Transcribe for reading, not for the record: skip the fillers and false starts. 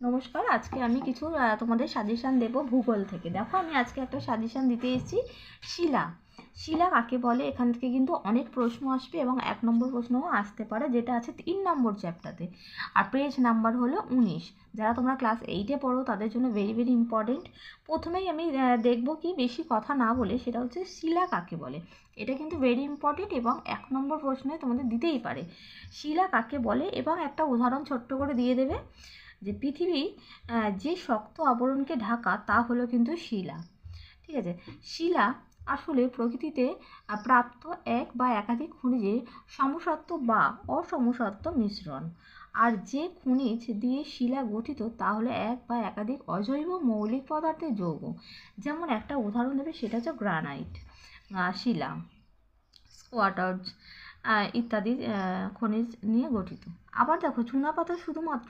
নমস্কার, আজকে আমি কিছু তোমাদের সাজেশান দেব ভূগোল থেকে। দেখো, আমি আজকে একটা সাজেশান দিতে এসেছি শিলা। শিলা কাকে বলে, এখান থেকে কিন্তু অনেক প্রশ্ন আসবে এবং 1 নম্বর প্রশ্নও আসতে পারে, যেটা আছে 3 নম্বর চ্যাপ্টারে। আর পেজ নাম্বার হলো 19। যারা তোমরা ক্লাস 8-এ পড়ো তাদের জন্য ভেরি ভেরি ইম্পর্টেন্ট। প্রথমেই আমি দেখবো কি, বেশি কথা না বলে, সেটা হচ্ছে শিলা কাকে বলে। এটা কিন্তু ভেরি ইম্পর্টেন্ট এবং 1 নম্বর প্রশ্নে তোমাদের দিতেই পারে। শিলা কাকে বলে এবং একটা উদাহরণ ছোট্ট করে দিয়ে দেবে যে পৃথিবী যে শক্ত আবরণকে ঢাকা তা হলো কিন্তু শিলা। ঠিক আছে, শিলা আসলে প্রকৃতিতে প্রাপ্ত এক বা একাধিক খনিজের সমসত্ব বা অসমসত্ব মিশ্রণ। আর যে খনিজ দিয়ে শিলা গঠিত তা হলো এক বা একাধিক অজৈব মৌলিক পদার্থের যৌগ। যেমন একটা উদাহরণ দেবে, সেটা হচ্ছে গ্রানাইট, শিলা, স্কোয়াটার্স ইত্যাদি খনিজ নিয়ে গঠিত। আবার দেখো, চুনাপাথর শুধুমাত্র